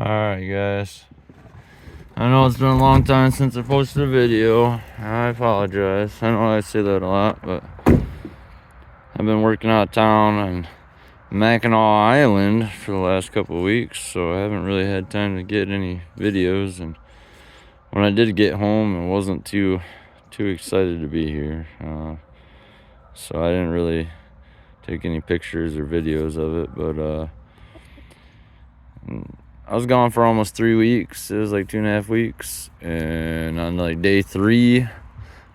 Alright guys, I know it's been a long time since I posted a video. I apologize. I know I say that a lot, but I've been working out of town on Mackinac Island for the last couple of weeks, so I haven't really had time to get any videos. And when I did get home, I wasn't too excited to be here, so I didn't really take any pictures or videos of it. But I was gone for almost 3 weeks. It was like 2.5 weeks. And on like day 3,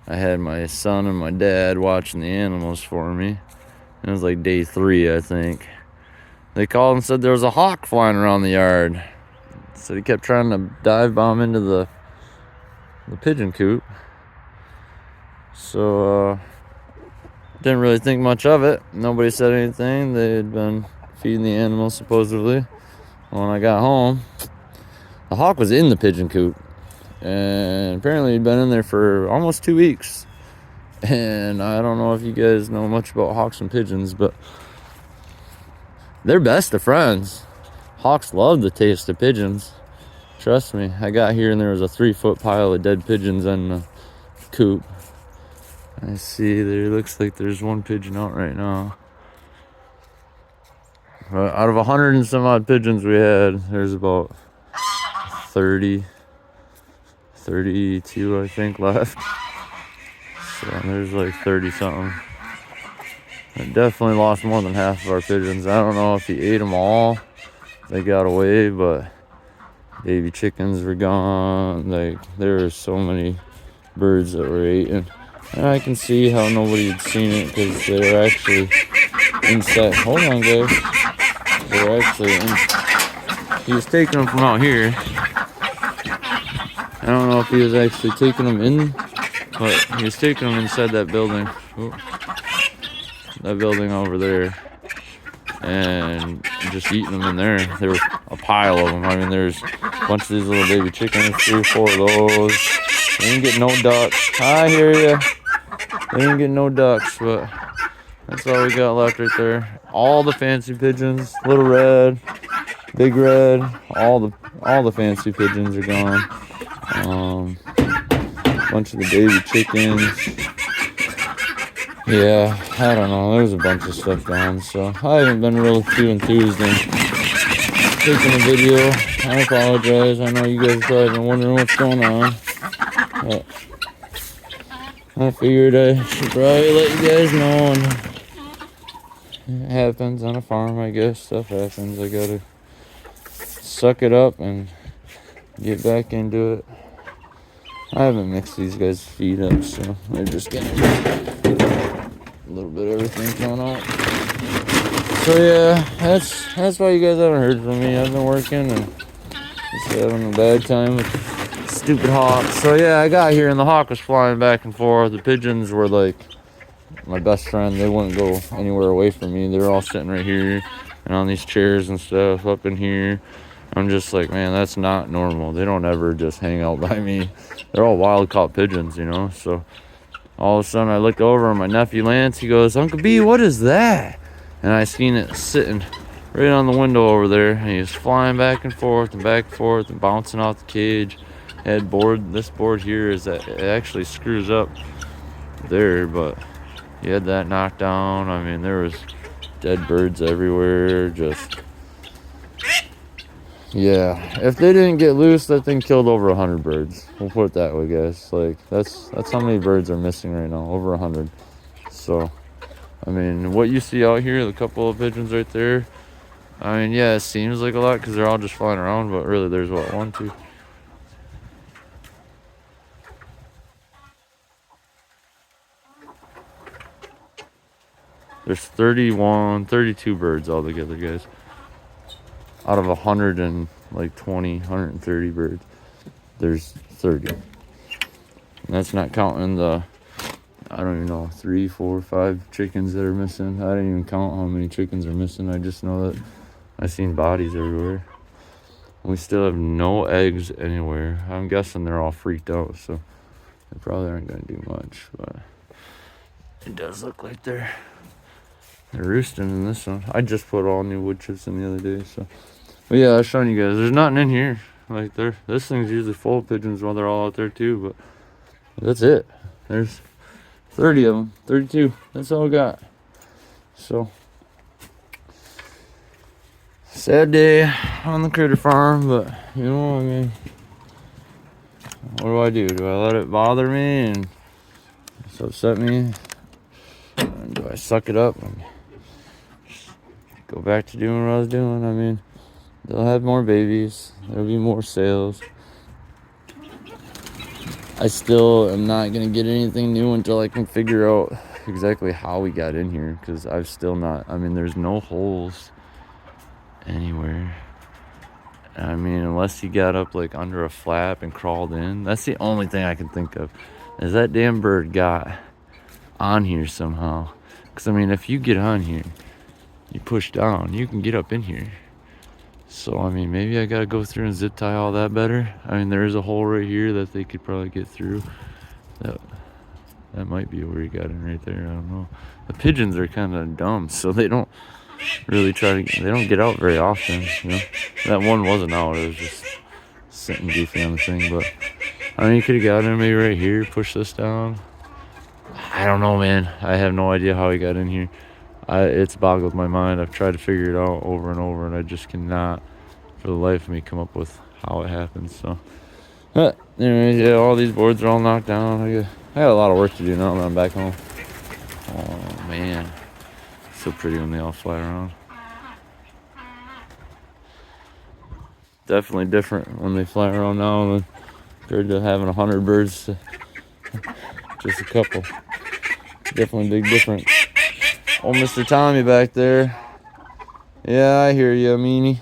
I had my son and my dad watching the animals for me. It was like day 3, I think. They called and said there was a hawk flying around the yard. So he kept trying to dive bomb into the pigeon coop. So didn't really think much of it. Nobody said anything. They had been feeding the animals supposedly. When I got home, the hawk was in the pigeon coop, and apparently he'd been in there for almost 2 weeks. And I don't know if you guys know much about hawks and pigeons, but they're best of friends. Hawks love the taste of pigeons. Trust me, I got here and there was a 3-foot pile of dead pigeons in the coop. I see there looks like there's one pigeon out right now. Out of 100 and some odd pigeons we had, there's about 32, I think, left. So there's like 30 something. I definitely lost more than half of our pigeons. I don't know if he ate them all. They got away, but baby chickens were gone. Like, there were so many birds that were eaten. And I can see how nobody had seen it because they were actually inside. Hold on, guys. They were actually he was taking them from out here. I don't know if he was actually taking them in, but he was taking them inside that building. Ooh. That building over there. And just eating them in there. There was a pile of them. I mean, there's a bunch of these little baby chickens, 3 or 4 of those. They didn't get no ducks. I hear ya. They didn't get no ducks, but that's all we got left right there. All the fancy pigeons, little red, big red, all the fancy pigeons are gone. Bunch of the baby chickens. Yeah, I don't know. There's a bunch of stuff gone, so I haven't been really too enthused in taking a video. I apologize. I know you guys probably been wondering what's going on, but I figured I should probably let you guys know. And it happens on a farm, I guess. Stuff happens. I gotta suck it up and get back into it. I haven't mixed these guys' feed up, so they're just getting a little bit of everything coming out. So yeah, that's why you guys haven't heard from me. I've been working and just having a bad time with stupid hawk. So yeah, I got here and the hawk was flying back and forth. The pigeons were like my best friend. They wouldn't go anywhere away from me. They were all sitting right here and on these chairs and stuff up in here. I'm just like, man, that's not normal. They don't ever just hang out by me. They're all wild caught pigeons, you know. So all of a sudden I look over and my nephew Lance, he goes, "Uncle B, what is that?" And I seen it sitting right on the window over there. And he was flying back and forth and bouncing off the cage. This board here is that it actually screws up there, but he had that knocked down. I mean, there was dead birds everywhere. Just, yeah, if they didn't get loose, that thing killed over 100 birds. We'll put it that way, guys. Like, that's how many birds are missing right now, over 100. So, I mean, what you see out here, the couple of pigeons right there, I mean, yeah, it seems like a lot because they're all just flying around, but really there's what, 1, 2. There's 32 birds altogether, guys. Out of 130 birds, there's 30. And that's not counting the, I don't even know, 3, 4, 5 chickens that are missing. I didn't even count how many chickens are missing. I just know that I seen bodies everywhere. We still have no eggs anywhere. I'm guessing they're all freaked out, so they probably aren't going to do much. But it does look like they're roosting in this one. I just put all new wood chips in the other day, so But yeah, I was showing you guys. There's nothing in here. Like this thing's usually full of pigeons while they're all out there too. But that's it. There's 30 of them, 32. That's all I got. So sad day on the critter farm, but you know, I mean, what do? Do I let it bother me and it's upset me? And do I suck it up and go back to doing what I was doing? I mean, they'll have more babies. There'll be more sales. I still am not going to get anything new until I can figure out exactly how we got in here, because I've still not, I mean, there's no holes anywhere. I mean, unless he got up like under a flap and crawled in. That's the only thing I can think of, is that damn bird got on here somehow. Because I mean, if you get on here, you push down, you can get up in here. So I mean, maybe I gotta go through and zip tie all that better. I mean, there is a hole right here that they could probably get through. That might be where he got in right there. I don't know. The pigeons are kind of dumb, so they don't really they don't get out very often, you know. That one wasn't out, it was just sitting goofy on the thing. But I mean, you could have got in maybe right here, push this down. I don't know, man. I have no idea how he got in here. It's boggled my mind. I've tried to figure it out over and over, and I just cannot for the life of me come up with how it happened. So anyways, yeah, all these boards are all knocked down. I got a lot of work to do now that I'm back home. Oh man, so pretty when they all fly around. Definitely different when they fly around now than compared to having 100 birds. Just a couple. Definitely big difference. Oh, Mr. Tommy back there. Yeah, I hear you, meanie.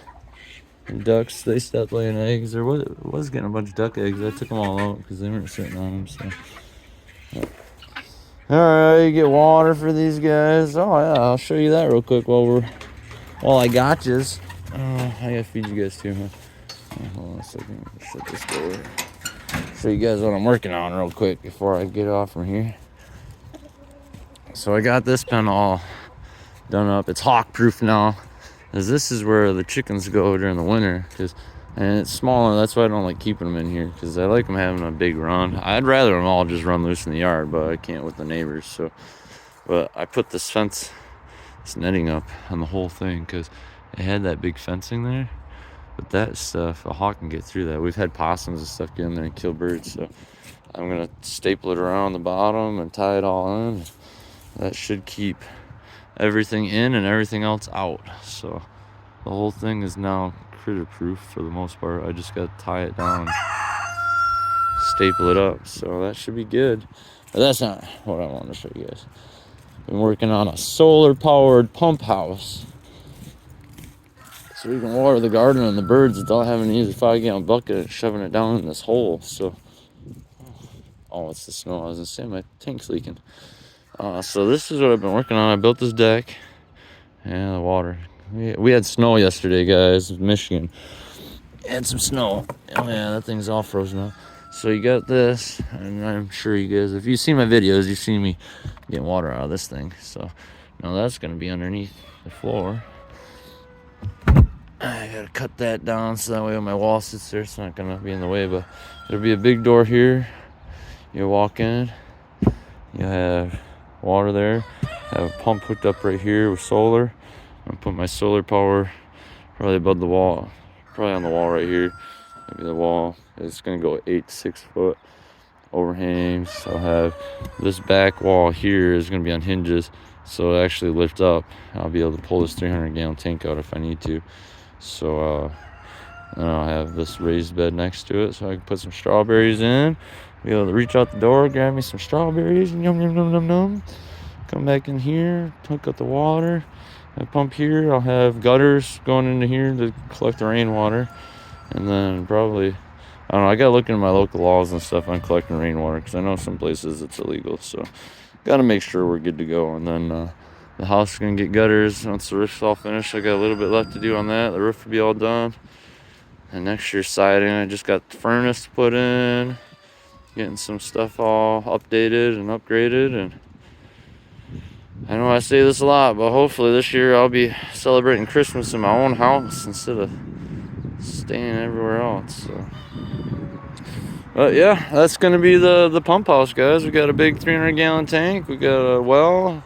The ducks, they stopped laying eggs. There was getting a bunch of duck eggs. I took them all out because they weren't sitting on them. So, all right, you get water for these guys. Oh yeah, I'll show you that real quick while I got yous. I gotta feed you guys too, huh? Hold on a second. Shut this door. Show you guys what I'm working on real quick before I get off from here. So I got this pen all done up. It's hawk proof now, as this is where the chickens go during the winter. And it's smaller. That's why I don't like keeping them in here, because I like them having a big run. I'd rather them all just run loose in the yard, but I can't with the neighbors. So, but I put this netting up on the whole thing because it had that big fencing there. But that stuff, a hawk can get through that. We've had possums and stuff get in there and kill birds. So I'm gonna staple it around the bottom and tie it all in. That should keep everything in and everything else out. So the whole thing is now critter proof for the most part. I just got to tie it down, staple it up, so that should be good. But that's not what I want to show you guys. Been working on a solar powered pump house so we can water the garden and the birds without having to use a 5-gallon bucket and shoving it down in this hole. So it's the snow. I was gonna say my tank's leaking. So this is what I've been working on. I built this deck and the water. We had snow yesterday, guys, in Michigan. Had some snow. Oh yeah, that thing's all frozen up. So you got this, and I'm sure you guys, if you've seen my videos, you've seen me getting water out of this thing. So now that's gonna be underneath the floor. I gotta cut that down so that way when my wall sits there, it's not gonna be in the way. But there'll be a big door here. You walk in, you have water there. I have a pump hooked up right here with solar. I'm gonna put my solar power probably above the wall, probably on the wall right here. Maybe the wall is gonna go 8 to 6 foot overhangs. I'll have this back wall here is gonna be on hinges, so it actually lift up. I'll be able to pull this 300-gallon tank out if I need to. So then I'll have this raised bed next to it, so I can put some strawberries in. Be able to reach out the door, grab me some strawberries, yum yum yum yum yum. Come back in here, hook up the water. I pump here. I'll have gutters going into here to collect the rainwater, and then probably, I don't know, I gotta look into my local laws and stuff on collecting rainwater, because I know some places it's illegal. So gotta make sure we're good to go. And then the house is gonna get gutters once the roof's all finished. I got a little bit left to do on that. The roof will be all done, and next year's siding, I just got the furnace to put in, getting some stuff all updated and upgraded. And I know I say this a lot, but hopefully this year I'll be celebrating Christmas in my own house instead of staying everywhere else. So. But yeah, that's gonna be the pump house, guys. We got a big 300-gallon tank. We got a well,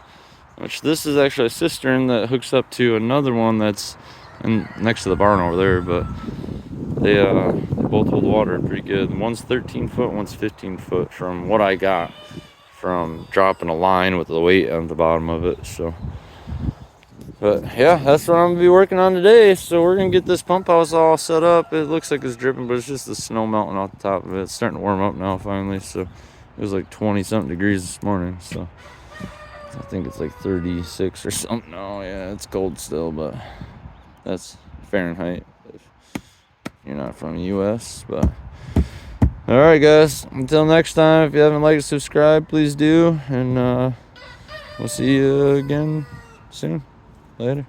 which this is actually a cistern that hooks up to another one that's next to the barn over there. But they both hold water pretty good. One's 13 foot, one's 15 foot from what I got from dropping a line with the weight on the bottom of it. So, but yeah, that's what I'm gonna be working on today. So we're gonna get this pump house all set up. It looks like it's dripping, but it's just the snow melting off the top of it. It's starting to warm up now finally. So it was like 20 something degrees this morning. So I think it's like 36 or something. Oh yeah, it's cold still, but that's Fahrenheit if you're not from the US. But all right, guys, until next time, if you haven't liked or subscribed, please do, and we'll see you again soon. Later.